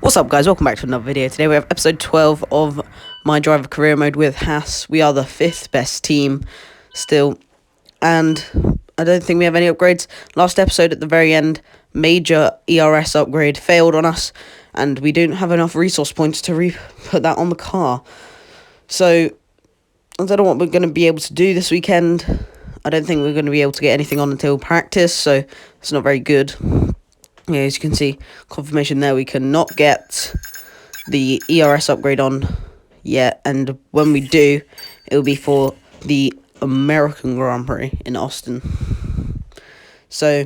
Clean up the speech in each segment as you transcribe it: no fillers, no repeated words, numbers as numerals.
What's up, guys? Welcome back to another video. Today we have episode 12 of my driver career mode with Haas. We are the 5th best team still, and I don't think we have any upgrades. Last episode at the very end, major ERS upgrade failed on us, and we don't have enough resource points to put that on the car. So I don't know what we're going to be able to do this weekend. I don't think we're going to be able to get anything on until practice, so it's not very good. Yeah, as you can see, confirmation there, we cannot get the ERS upgrade on yet, and when we do, it will be for the American Grand Prix in Austin. So,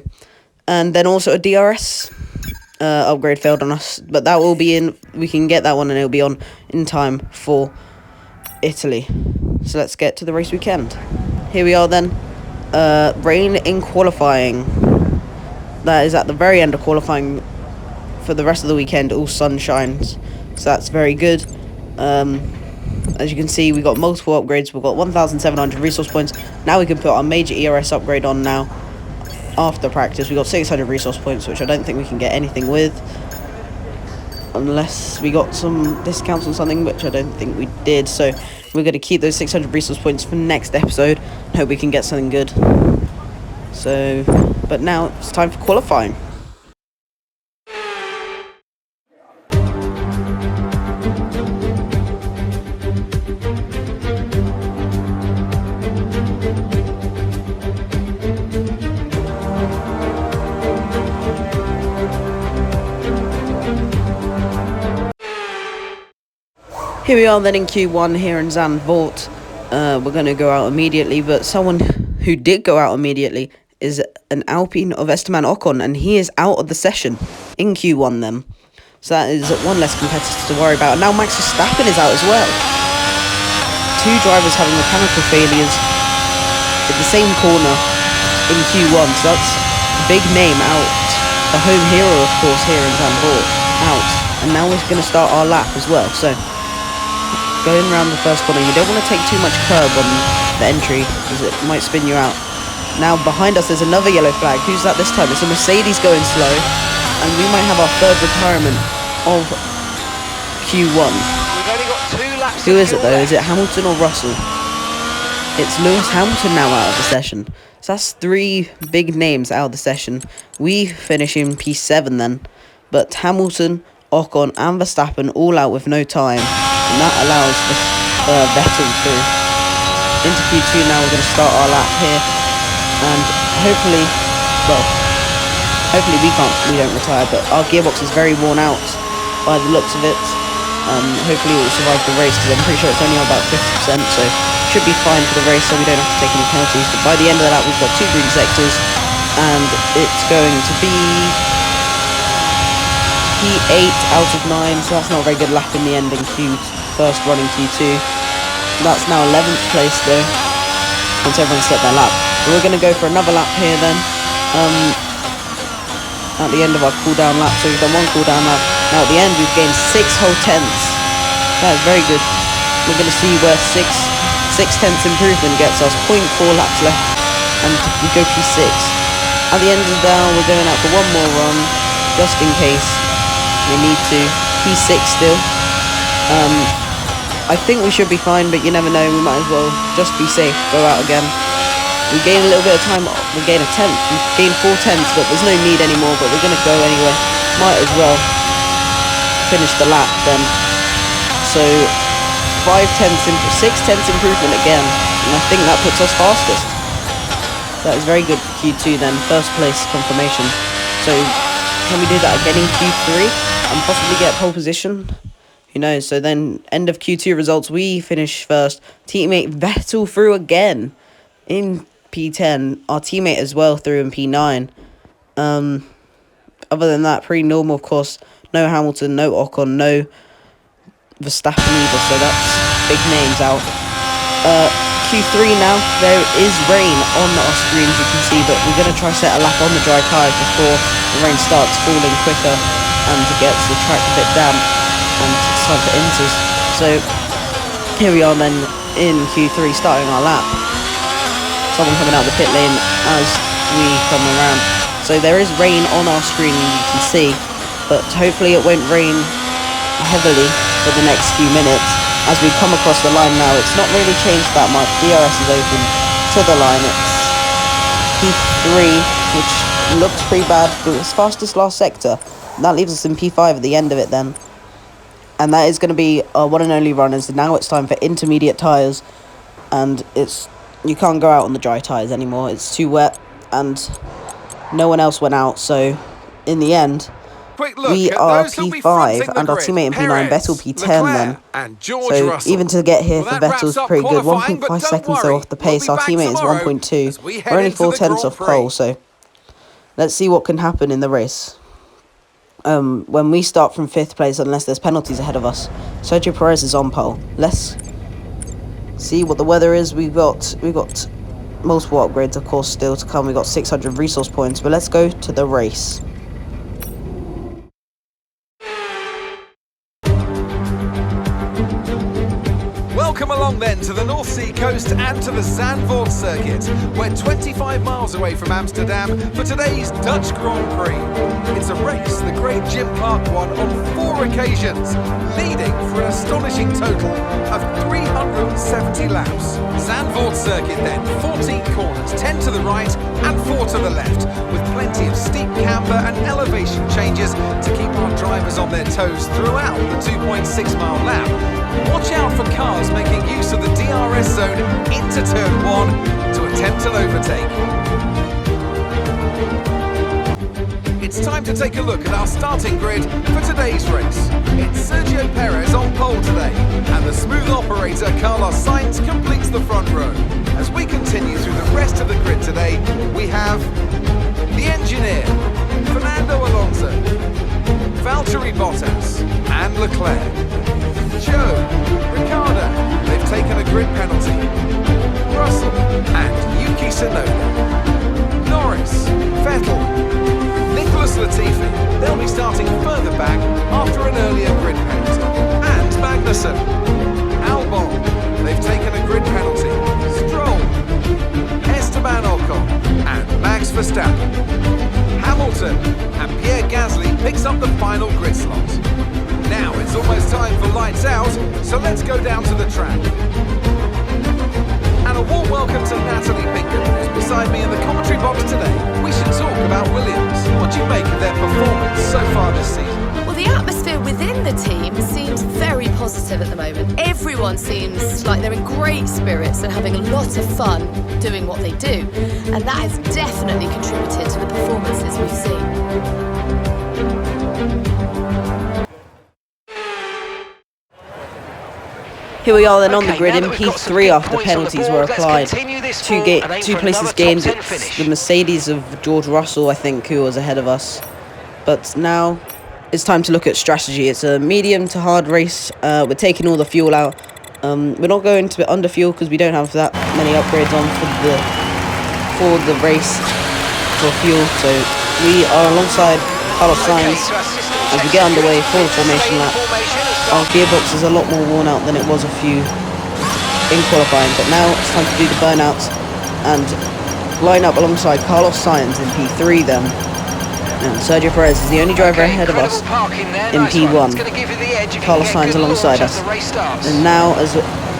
and then also a DRS upgrade failed on us, but that will be in, we can get that one and it will be on in time for Italy. So let's get to the race weekend. Here we are then, rain in qualifying. That is at the very end of qualifying. For the rest of the weekend, all sunshines, so that's very good. As you can see, we got multiple upgrades. We've got 1,700 resource points. Now we can put our major ERS upgrade on now. After practice, we got 600 resource points, which I don't think we can get anything with. Unless we got some discounts on something, which I don't think we did. So we're going to keep those 600 resource points for next episode. Hope we can get something good. So, but now it's time for qualifying. Here we are then in Q1 here in Zandvoort. We're going to go out immediately, but someone who did go out immediately is an Alpine of Esteban Ocon, and he is out of the session in Q1 then. So that is one less competitor to worry about. And now Max Verstappen is out as well. Two drivers having mechanical failures in the same corner in Q1, so that's a big name out. The home hero, of course, here in Zandvoort, out. And now we're going to start our lap as well. So going around the first corner, you don't want to take too much curb on the entry, because it might spin you out. Now behind us there's another yellow flag. Who's that this time? It's a Mercedes going slow, and we might have our third retirement of Q1. We've only got 2 laps. Who is it though? Is it Hamilton or Russell? It's Lewis Hamilton now out of the session. So that's 3 big names out of the session. We finish in P7 then, but Hamilton, Ocon and Verstappen all out with no time, and that allows Vettel through. Into Q2 now, we're going to start our lap here, and hopefully we don't retire, but our gearbox is very worn out by the looks of it. Hopefully it will survive the race, because I'm pretty sure it's only on about 50%, so should be fine for the race, so we don't have to take any penalties. But by the end of the lap, we've got 2 green sectors, and it's going to be P8 out of 9, so that's not a very good lap in the end in first running Q2. That's now 11th place though, once everyone's set their lap. But we're going to go for another lap here then, at the end of our cooldown lap. So we've done 1 cooldown lap. Now at the end we've gained 6 whole tenths. That is very good. We're going to see where 6 tenths improvement gets us. 0.4 laps left, and we go P6. At the end of the down, we're going out for 1 more run, just in case we need to. P6 still. I think we should be fine, but you never know. We might as well just be safe, go out again. We gain a little bit of time. We gain a tenth. We gain 4 tenths, but there's no need anymore. But we're going to go anyway. Might as well finish the lap then. So 6 tenths improvement again, and I think that puts us fastest. That is very good for Q2 then. First place confirmation. So can we do that again in Q3 and possibly get pole position? Who knows? So then, end of Q2 results, we finish first. Teammate Vettel through again in P10. Our teammate as well through in P9. Other than that, pretty normal, of course. No Hamilton, no Ocon, no Verstappen either. So that's big names out. Q3 now. There is rain on our screens, you can see, but we're going to try set a lap on the dry tyres before the rain starts falling quicker and gets the track a bit damp. And it's time for inters. So here we are then in Q3 starting our lap. Someone coming out of the pit lane as we come around. So there is rain on our screen, you can see, but hopefully it won't rain heavily for the next few minutes. As we come across the line now, it's not really changed that much. DRS is open to the line. It's P3, which looks pretty bad, but it's fastest last sector. And that leaves us in P5 at the end of it then. And that is going to be our one and only run, as now it's time for intermediate tyres. And you can't go out on the dry tyres anymore. It's too wet, and no one else went out. So in the end, we are P5 and our teammate in P9, Vettel P10 then. So even to get here for Vettel's pretty good. 1.5 seconds though off the pace. Our teammate is 1.2. We're only 4/10 off pole, so let's see what can happen in the race. When we start from 5th place, unless there's penalties ahead of us. Sergio Perez is on pole. Let's see what the weather is. We've got multiple upgrades, of course, still to come. We've got 600 resource points, but let's go to the race. Welcome along then to the North Sea coast and to the Zandvoort circuit. We're 25 miles away from Amsterdam for today's Dutch Grand Prix. It's a race the great Jim Clark won on 4 occasions, leading for an astonishing total of 370 laps. Zandvoort circuit then, 14 corners, 10 to the right and 4 to the left, with plenty of steep camber and elevation changes to keep our drivers on their toes throughout the 2.6 mile lap. Watch out for cars making use of the DRS zone into turn 1 to attempt an overtake. It's time to take a look at our starting grid for today's race. It's Sergio Perez on pole today, and the smooth operator Carlos Sainz completes the front row. As we continue through the rest of the grid today, we have the engineer, Fernando Alonso, Valtteri Bottas and Leclerc. Joe, Ricciardo, they've taken a grid penalty. Russell and Yuki Tsunoda. Norris, Vettel, Nicholas Latifi, they'll be starting further back after an earlier grid penalty. And Magnussen, Albon, they've taken a grid penalty. Stroll, Esteban Ocon and Max Verstappen. Hamilton and Pierre Gasly picks up the final grid slot. Now it's almost time for lights out, so let's go down to the track. And a warm welcome to Natalie Pinkham, who's beside me in the commentary box today. We should talk about Williams. What do you make of their performance so far this season? Well, the atmosphere within the team seems very positive at the moment. Everyone seems like they're in great spirits and having a lot of fun doing what they do. And that has definitely contributed to the performances we've seen. Here we are then on the grid in P3 after penalties were applied. Two places gained. It's the Mercedes of George Russell, I think, who was ahead of us. But now it's time to look at strategy. It's a medium to hard race. We're taking all the fuel out. We're not going to under fuel because we don't have that many upgrades on for the race for fuel. So we are alongside Carlos Sainz as we get underway for the formation lap. Our gearbox is a lot more worn out than it was a few in qualifying, but now it's time to do the burnouts and line up alongside Carlos Sainz in P3 then. And Sergio Perez is the only driver ahead of us in P1. Carlos Sainz alongside us. And now as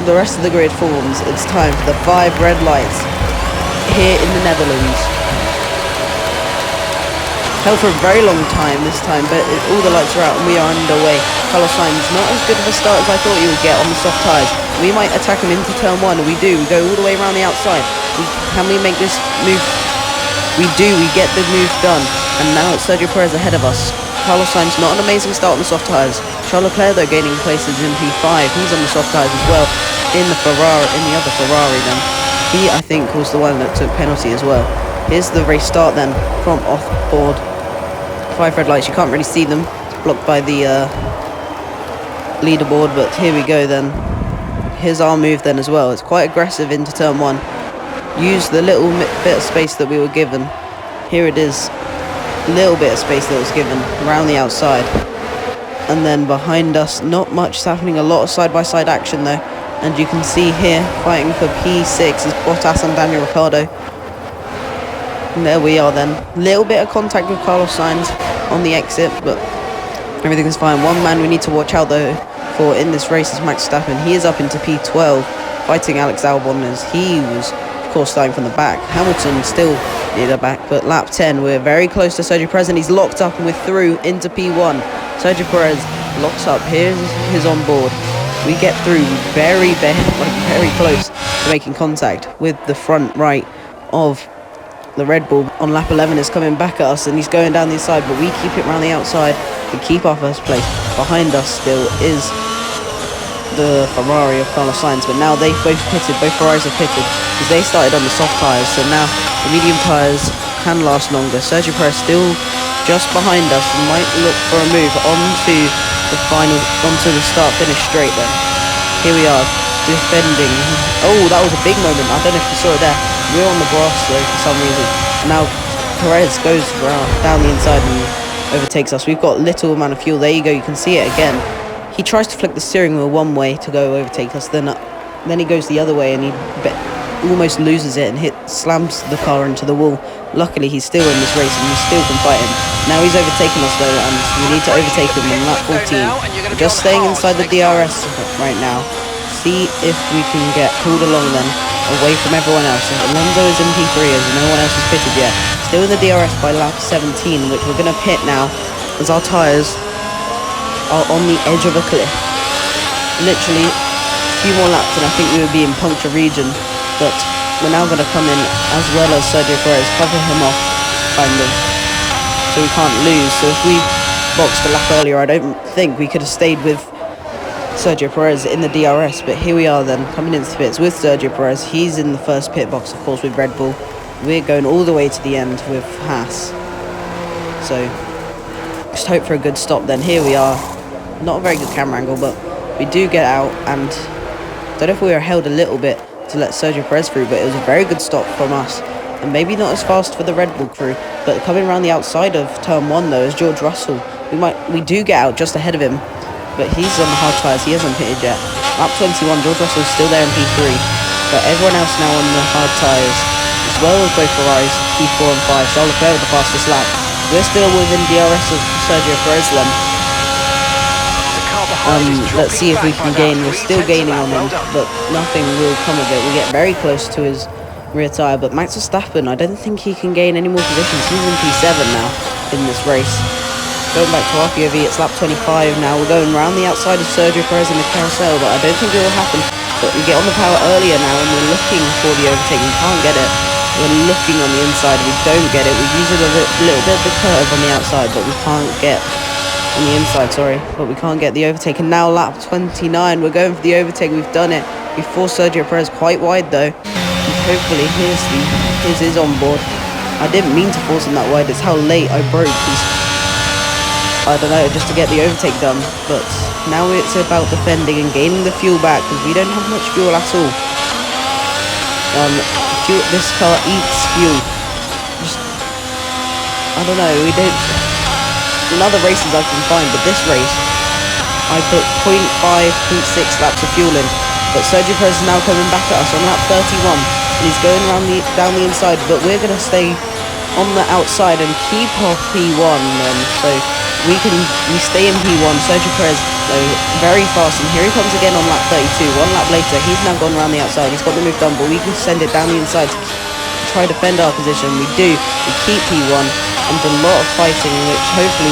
the rest of the grid forms, it's time for the 5 red lights here in the Netherlands. Held for a very long time this time, but all the lights are out and we are underway. Carlos Sainz not as good of a start as I thought he would get on the soft tyres. We might attack him into turn 1, and we do. We go all the way around the outside. Can we make this move? We do. We get the move done. And now it's Sergio Perez ahead of us. Carlos Sainz not an amazing start on the soft tyres. Charles Leclerc though gaining places in P5. He's on the soft tyres as well. In the other Ferrari then. He, I think, was the one that took penalty as well. Here's the race start then from off board. 5 red lights, you can't really see them. It's blocked by the leaderboard, but here we go then. Here's our move then as well. It's quite aggressive into turn 1. Use the little bit of space that we were given. Here it is. Little bit of space that was given around the outside. And then behind us, not much is happening. A lot of side-by-side action though. And you can see here, fighting for P6 is Bottas and Daniel Ricciardo. And there we are then. Little bit of contact with Carlos Sainz on the exit, but Everything is fine. One man we need to watch out though for in this race is Max Verstappen. He is up into P12, fighting Alex Albon as he was, of course, starting from the back. Hamilton still near the back, but lap 10, we're very close to Sergio Perez, and he's locked up, and we're through into P1. Sergio Perez locks up. Here's his on board. We get through very close to making contact with the front right of the Red Bull. On lap 11 is coming back at us, and he's going down the inside, but we keep it around the outside. We keep our first place. Behind us still is the Ferrari of Carlos Sainz, but now they've both pitted. Both Ferraris have pitted because they started on the soft tyres, so now the medium tyres can last longer. Sergio Perez still just behind us and might look for a move onto the start-finish straight then. Here we are, defending. Oh, that was a big moment. I don't know if you saw it there. We're on the grass though for some reason. Now Perez goes down the inside and overtakes us. We've got little amount of fuel. There you go, you can see it again. He tries to flick the steering wheel one way to go overtake us, then he goes the other way and he almost loses it and slams the car into the wall. Luckily he's still in this race and we still can fight him. Now he's overtaken us though, and we need to overtake him on lap 14. Just staying inside the DRS right now. See if we can get pulled along then, away from everyone else. Alonso is in P3 as no one else has pitted yet. Still in the DRS by lap 17, which we're going to pit now as our tyres are on the edge of a cliff. Literally a few more laps and I think we would be in puncture region, but we're now going to come in as well as Sergio Perez, cover him off kind of, so we can't lose. So if we boxed a lap earlier, I don't think we could have stayed with Sergio Perez in the DRS, but here we are then, coming into the pits with Sergio Perez. He's in the first pit box, of course, with Red Bull. We're going all the way to the end with Haas. So, just hope for a good stop then. Here we are. Not a very good camera angle, but we do get out, and I don't know if we were held a little bit to let Sergio Perez through, but it was a very good stop from us. And maybe not as fast for the Red Bull crew, but coming around the outside of turn 1 though is George Russell. We do get out just ahead of him, but he's on the hard tyres, he hasn't pitted yet. Lap 21, George Russell's still there in P3, but everyone else now on the hard tyres, as well as both Ferraris, P4 and 5. Charles Leclerc with the fastest lap. We're still within DRS of Sergio Perez then. Let's see if we can gain. We're still gaining on him, but nothing will come of it. We get very close to his rear tyre, but Max Verstappen, I don't think he can gain any more positions. He's in P7 now in this race. Going back to our POV, it's lap 25 now. We're going around the outside of Sergio Perez in the carousel, but I don't think it will happen. But we get on the power earlier now, and we're looking for the overtake. We can't get it. We're looking on the inside. We don't get it. We're using a little bit of the curve on the outside, but we can't get on the inside, but we can't get the overtake. And now lap 29, we're going for the overtake. We've done it. We forced Sergio Perez quite wide though. And hopefully his is on board. I didn't mean to force him that wide. It's how late I broke. I don't know, just to get the overtake done. But now it's about defending and gaining the fuel back, because we don't have much fuel at all. This car eats fuel. I don't know, we don't. In other races I can find, but this race I put 0.5, 0.6 laps of fuel in. But Sergio Perez is now coming back at us on lap 31, and he's going down the inside. But we're going to stay on the outside and keep off P1 then. So we stay in P1. Sergio Perez though very fast, and here he comes again on lap 32. 1 lap later, he's now gone around the outside. He's got the move done, but we can send it down the inside to try to defend our position. We do. We keep P1 and a lot of fighting, which hopefully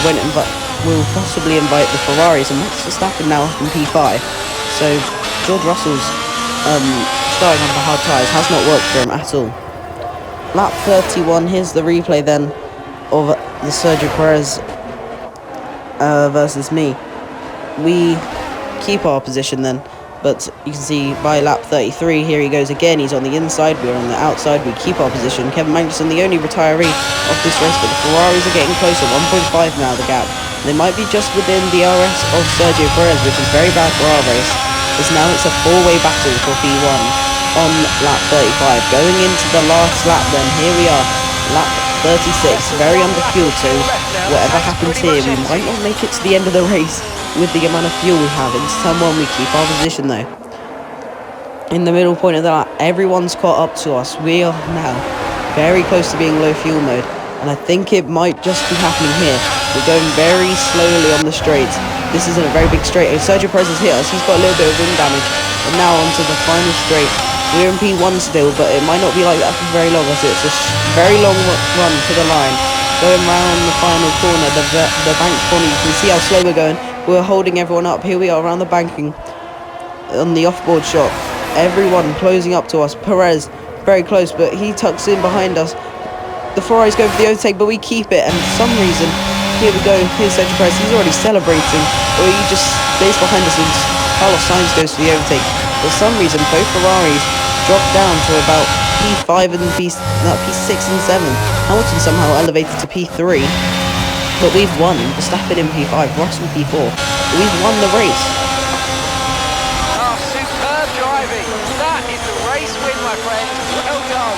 will possibly invite the Ferraris, and Max Verstappen now up in P5. So George Russell's starting on the hard tyres has not worked for him at all. Lap 31, here's the replay then of the Sergio Perez versus me. We keep our position then, but you can see by lap 33, here he goes again. He's on the inside, we're on the outside. We keep our position. Kevin Magnussen, the only retiree of this race, but the Ferraris are getting closer. 1.5 now, the gap. They might be just within DRS of Sergio Perez, which is very bad for our race, as now it's a 4-way battle for P1 on lap 35. Going into the last lap then, here we are, lap 36, very underfueled, so whatever happens here, we might not make it to the end of the race with the amount of fuel we have. Into turn 1, we keep our position though. In the middle point of the lap, everyone's caught up to us. We are now very close to being low fuel mode, and I think it might just be happening here. We're going very slowly on the straight. This isn't a very big straight. Sergio Perez has hit us. He's got a little bit of wing damage. And now onto the final straight. We're in P1 still, but it might not be like that for very long, as it's a very long run to the line. Going round the final corner, the bank corner. You can see how slow we're going. We're holding everyone up. Here we are around the banking on the off-board shot. Everyone closing up to us. Perez very close, but he tucks in behind us. The Ferrari's going for the overtake, but we keep it. And for some reason, here we go. Here's Sergio Perez. He's already celebrating, or he just stays behind us, and Carlos Sainz goes for the overtake. For some reason, both Ferraris drop down to about P5 and P6 and 7. Hamilton somehow elevated to P3, but we've won. Verstappen in P5, Russell P4. We've won the race. Oh, superb driving. That is the race win, my friend. Well done.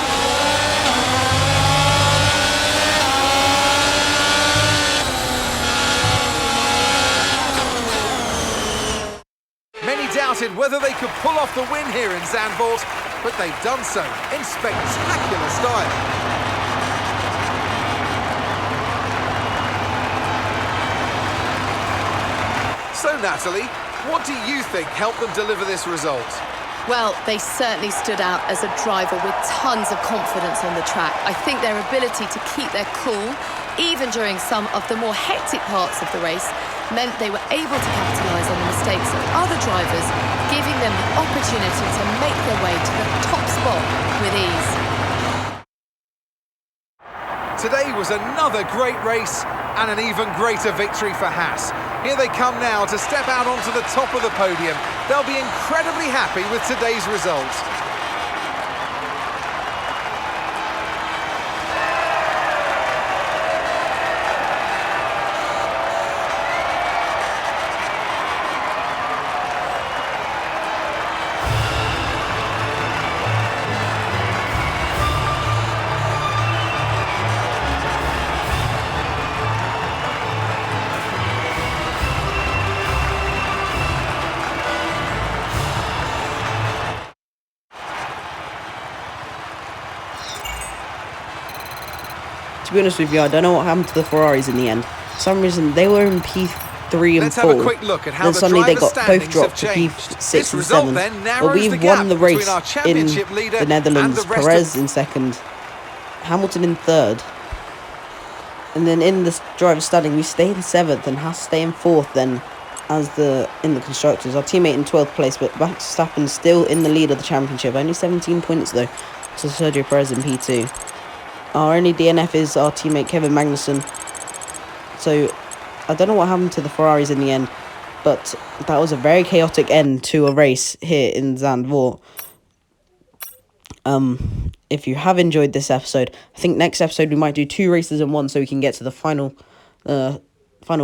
Many doubted whether they could pull off the win here in Zandvoort, but they've done so in spectacular style. So, Natalie, what do you think helped them deliver this result? Well, they certainly stood out as a driver with tons of confidence on the track. I think their ability to keep their cool, even during some of the more hectic parts of the race, meant they were able to capitalise on the mistakes of other drivers, giving them the opportunity to make their way to the top spot with ease. Today was another great race and an even greater victory for Haas. Here they come now to step out onto the top of the podium. They'll be incredibly happy with today's result. To be honest with you, I don't know what happened to the Ferraris in the end. For some reason, they were in P3 and Let's 4. have a quick look at how Then the suddenly they driver got both standings dropped to have changed. P6 This and result 7. then But narrows we've the gap won the between race our in championship leader the Netherlands. and the rest Perez of... in second, Hamilton in third. And then in the driver's standing, we stay in 7th and Haas stay in 4th then in the constructors. Our teammate in 12th place, but Verstappen still in the lead of the championship. Only 17 points though to Sergio Perez in P2. Our only DNF is our teammate Kevin Magnussen. So I don't know what happened to the Ferraris in the end, but that was a very chaotic end to a race here in Zandvoort. If you have enjoyed this episode, I think next episode we might do 2 races in one, so we can get to the final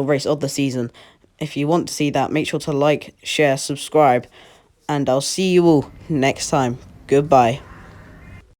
race of the season. If you want to see that, make sure to like, share, subscribe, and I'll see you all next time. Goodbye.